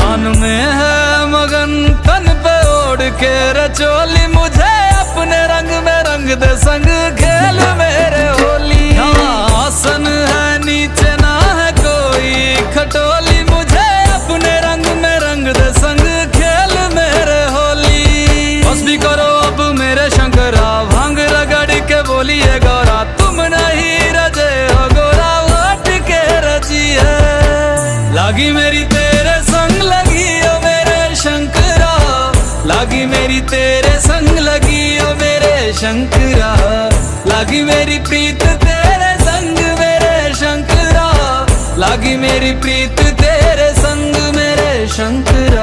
मान में है मगन तन पे ओढ़ के रचोली, मुझे अपने रंग में रंग दे संग खेल मेरे होली। आसन है नीचे ना है कोई खटोली, मुझे अपने रंग में रंग दे संग खेल मेरे होली। बस भी करो अब मेरे शंकरा, भांग रगड़ के बोलिए गौरा, तुम नहीं रजे हो गोरा वाट के रची है। लागी मेरी तेरे संग लगी ओ मेरे शंकरा, लागी मेरी तेरे संग लगी ओ मेरे शंकरा, लागी मेरी प्रीत तेरे संग मेरे शंकरा, लागी मेरी प्रीत तेरे संग मेरे शंकरा।